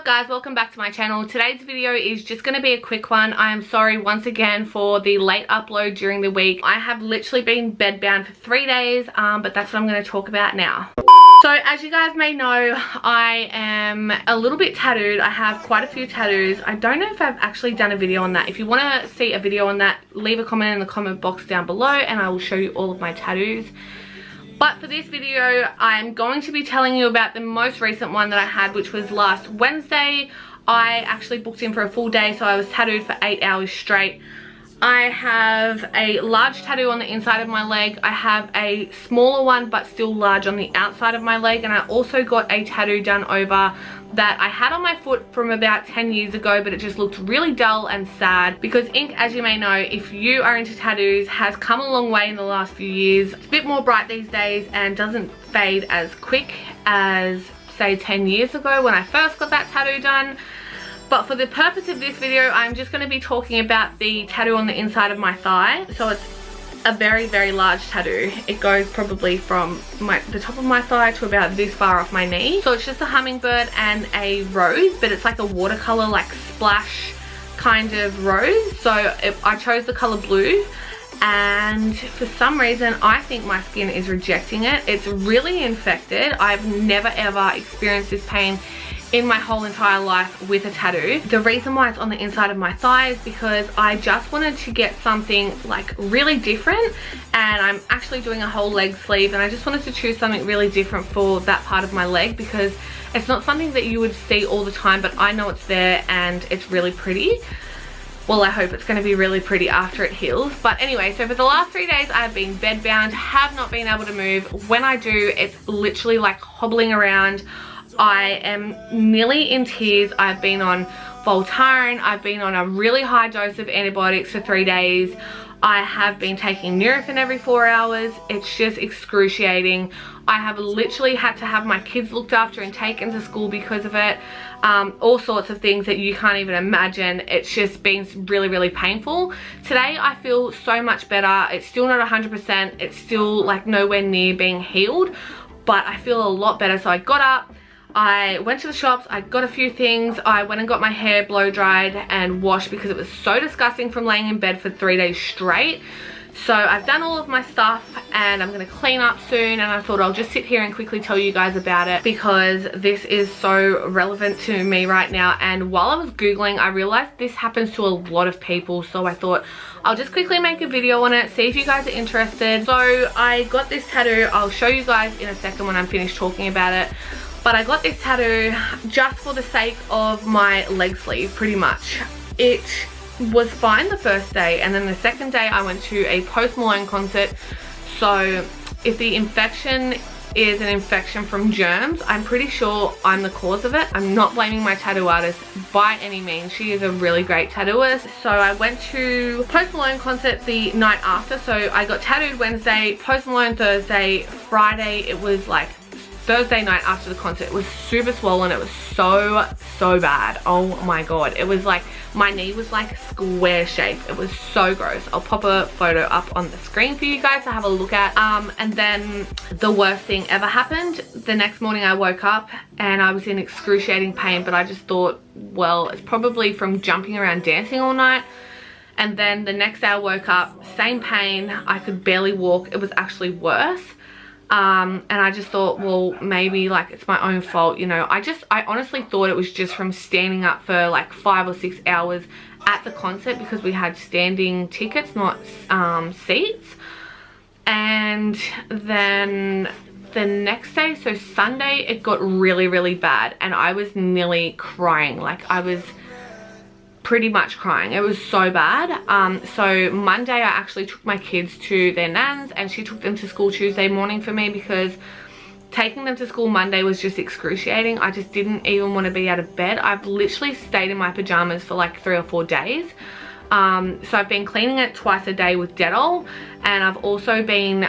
up guys, welcome back to my channel. Today's video is just going to be a quick one. I am sorry once again for the late upload during the week. I have literally been bedbound for 3 days, but that's what I'm going to talk about now. So as you guys may know, I am a little bit tattooed. I have quite a few tattoos. I don't know if I've actually done a video on that. If you want to see a video on that, leave a comment in the comment box down below and I will show you all of my tattoos. But for this video, I'm going to be telling you about the most recent one that I had, which was last Wednesday. I actually booked in for a full day, so I was tattooed for 8 hours straight. I have a large tattoo on the inside of my leg. I have a smaller one, but still large on the outside of my leg. And I also got a tattoo done over that I had on my foot from about 10 years ago, but it just looked really dull and sad because ink, as you may know, if you are into tattoos, has come a long way in the last few years. It's a bit more bright these days and doesn't fade as quick as say 10 years ago when I first got that tattoo done. But for the purpose of this video, I'm just going to be talking about the tattoo on the inside of my thigh. So it's a very, very large tattoo. It goes probably from the top of my thigh to about this far off my knee. So it's just a hummingbird and a rose, but it's like a watercolor, like splash kind of rose. So I chose the color blue. And for some reason, I think my skin is rejecting it. It's really infected. I've never ever experienced this pain in my whole entire life with a tattoo. The reason why it's on the inside of my thigh is because I just wanted to get something like really different, and I'm actually doing a whole leg sleeve, and I just wanted to choose something really different for that part of my leg because it's not something that you would see all the time, but I know it's there and it's really pretty. Well, I hope it's going to be really pretty after it heals. But anyway, so for the last 3 days I've been bedbound, have not been able to move. When I do, it's literally like hobbling around. I am nearly in tears. I've been on Voltaren. I've been on a really high dose of antibiotics for 3 days. I have been taking Nurofen every 4 hours. It's just excruciating. I have literally had to have my kids looked after and taken to school because of it. All sorts of things that you can't even imagine. It's just been really, really painful. Today I feel so much better. It's still not 100%. It's still like nowhere near being healed, but I feel a lot better. So I got up, I went to the shops, I got a few things. I went and got my hair blow dried and washed because it was so disgusting from laying in bed for 3 days straight. So I've done all of my stuff and I'm going to clean up soon, and I thought I'll just sit here and quickly tell you guys about it because this is so relevant to me right now. And while I was Googling, I realized this happens to a lot of people, so I thought I'll just quickly make a video on it, see if you guys are interested. So I got this tattoo. I'll show you guys in a second when I'm finished talking about it. But I got this tattoo just for the sake of my leg sleeve, pretty much. It was fine the first day, and then the second day I went to a Post Malone concert. So if the infection is an infection from germs, I'm pretty sure I'm the cause of it. I'm not blaming my tattoo artist by any means. She is a really great tattooist. So I went to Post Malone concert the night after. So I got tattooed Wednesday, Post Malone Thursday, Friday it was like Thursday night after the concert. It was super swollen. It was so bad. Oh my god. It was like my knee was like square shaped. It was so gross. I'll pop a photo up on the screen for you guys to have a look at. And then the worst thing ever happened. The next morning I woke up and I was in excruciating pain, but I just thought, well, it's probably from jumping around dancing all night. And then the next day I woke up, same pain. I could barely walk. It was actually worse. And I just thought, well, maybe like it's my own fault, you know. I honestly thought it was just from standing up for like 5 or 6 hours at the concert because we had standing tickets, not seats. And then the next day, so Sunday, it got really, really bad and I was nearly crying. Like I was pretty much crying. It was so bad. So Monday I actually took my kids to their nan's and she took them to school Tuesday morning for me because taking them to school Monday was just excruciating. I just didn't even want to be out of bed. I've literally stayed in my pajamas for like 3 or 4 days. So I've been cleaning it twice a day with Dettol, And I've also been,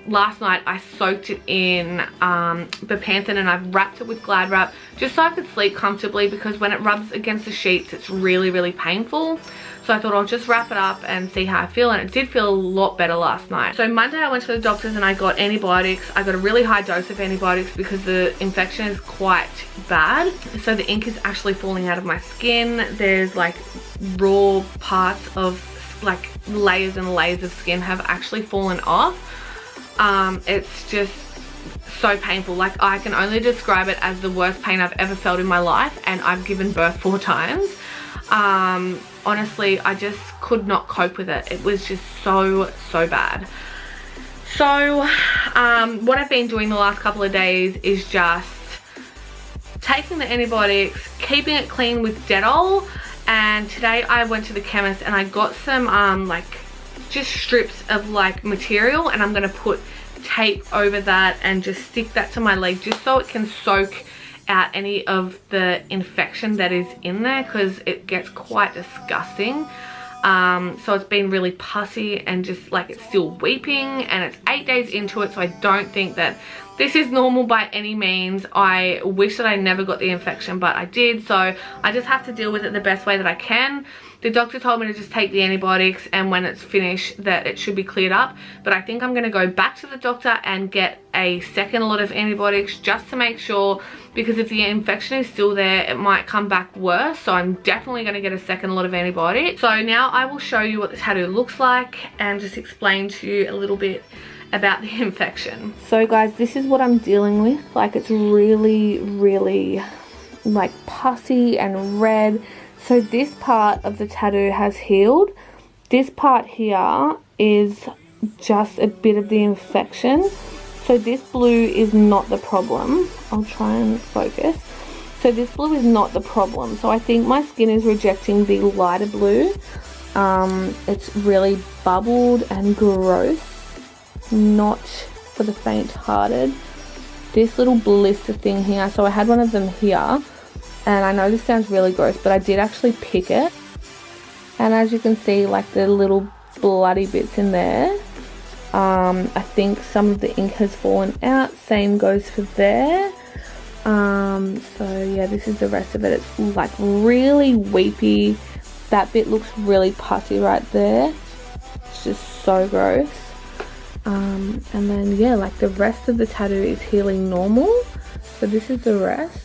last night I soaked it in bepanthen and I've wrapped it with Glad Wrap just so I could sleep comfortably, because when it rubs against the sheets it's really, really painful. So I thought I'll just wrap it up and see how I feel, and it did feel a lot better last night. So Monday I went to the doctor's and I got antibiotics. I got a really high dose of antibiotics because the infection is quite bad. So the ink is actually falling out of my skin. There's like raw parts of like layers and layers of skin have actually fallen off. It's just so painful. Like, I can only describe it as the worst pain I've ever felt in my life, and I've given birth 4 times. Honestly, I just could not cope with it. It was just so bad. So what I've been doing the last couple of days is just taking the antibiotics, keeping it clean with Dettol. And today I went to the chemist and I got some like just strips of like material, and I'm gonna put tape over that and just stick that to my leg just so it can soak out any of the infection that is in there, because it gets quite disgusting. So it's been really pussy and just like it's still weeping, and it's 8 days into it, so I don't think that this is normal by any means. I wish that I never got the infection, but I did, so I just have to deal with it the best way that I can. The doctor told me to just take the antibiotics, and when it's finished that it should be cleared up. But I think I'm going to go back to the doctor and get a second lot of antibiotics just to make sure, because if the infection is still there it might come back worse. So I'm definitely going to get a second lot of antibiotics. So now I will show you what the tattoo looks like and just explain to you a little bit about the infection. So guys, this is what I'm dealing with. Like, it's really like pussy and red. So this part of the tattoo has healed. This part here is just a bit of the infection. So this blue is not the problem. I'll try and focus. So this blue is not the problem. So I think my skin is rejecting the lighter blue. It's really bubbled and gross. Not for the faint-hearted. This little blister thing here. So I had one of them here. And I know this sounds really gross, but I did actually pick it. And as you can see, like the little bloody bits in there. I think some of the ink has fallen out. Same goes for there. So yeah, this is the rest of it. It's like really weepy. That bit looks really pussy right there. It's just so gross. And then yeah, like the rest of the tattoo is healing normal. So this is the rest.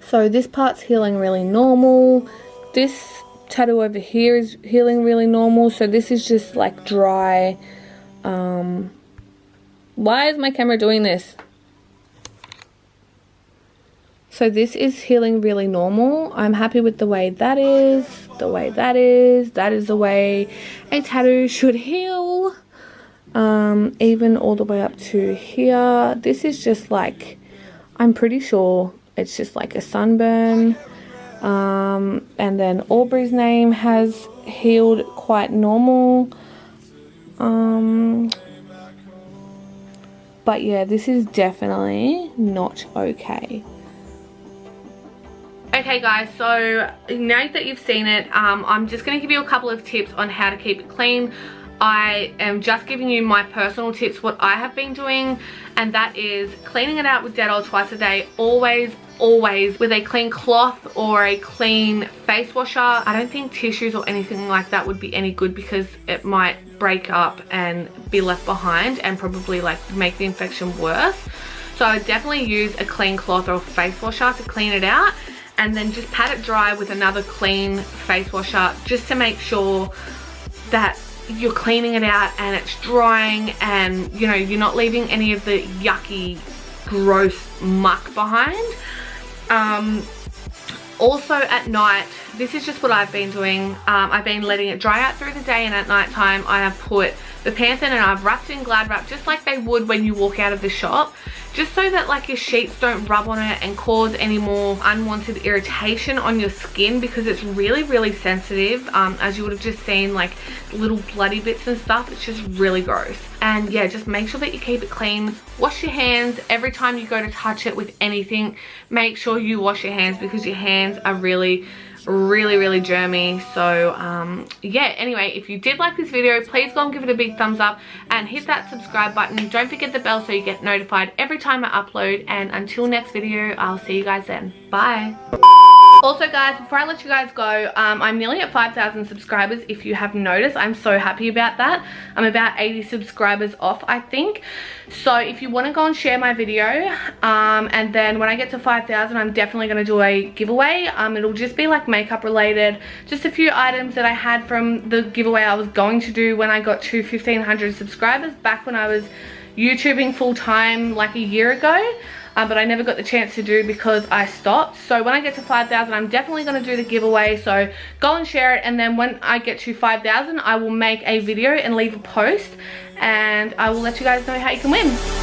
So this part's healing really normal. This tattoo over here is healing really normal. So this is just like dry. Why is my camera doing this? So this is healing really normal. I'm happy with the way that is. The way that is. That is the way a tattoo should heal. Even all the way up to here. This is just like, I'm pretty sure it's just like a sunburn. And then Aubrey's name has healed quite normal. But yeah, this is definitely not okay. Okay guys, so now that you've seen it, I'm just going to give you a couple of tips on how to keep it clean. I am just giving you my personal tips, what I have been doing, and that is cleaning it out with Dettol twice a day, always with a clean cloth or a clean face washer. I don't think tissues or anything like that would be any good, because it might break up and be left behind and probably like make the infection worse. So I would definitely use a clean cloth or face washer to clean it out, and then just pat it dry with another clean face washer just to make sure that you're cleaning it out and it's drying, and you know, you're not leaving any of the yucky gross muck behind. Also at night, this is just what I've been doing. I've been letting it dry out through the day, and at night time I have put the bepanthen and I've wrapped it in Glad Wrap just like they would when you walk out of the shop, just so that like your sheets don't rub on it and cause any more unwanted irritation on your skin, because it's really sensitive. As you would have just seen, like little bloody bits and stuff, it's just really gross. And yeah, just make sure that you keep it clean. Wash your hands every time you go to touch it with anything. Make sure you wash your hands, because your hands are really really germy. So yeah, anyway, if you did like this video, please go and give it a big thumbs up and hit that subscribe button. Don't forget the bell so you get notified every time I upload, and until next video, I'll see you guys then. Bye. Also guys, before I let you guys go, I'm nearly at 5,000 subscribers. If you have noticed, I'm so happy about that. I'm about 80 subscribers off, I think. So if you want to go and share my video, and then when I get to 5,000, I'm definitely going to do a giveaway. It'll just be like makeup related, just a few items that I had from the giveaway I was going to do when I got to 1,500 subscribers back when I was YouTubing full time like a year ago. But I never got the chance to do because I stopped. So when I get to 5,000, I'm definitely going to do the giveaway. So go and share it, and then when I get to 5,000, I will make a video and leave a post, and I will let you guys know how you can win.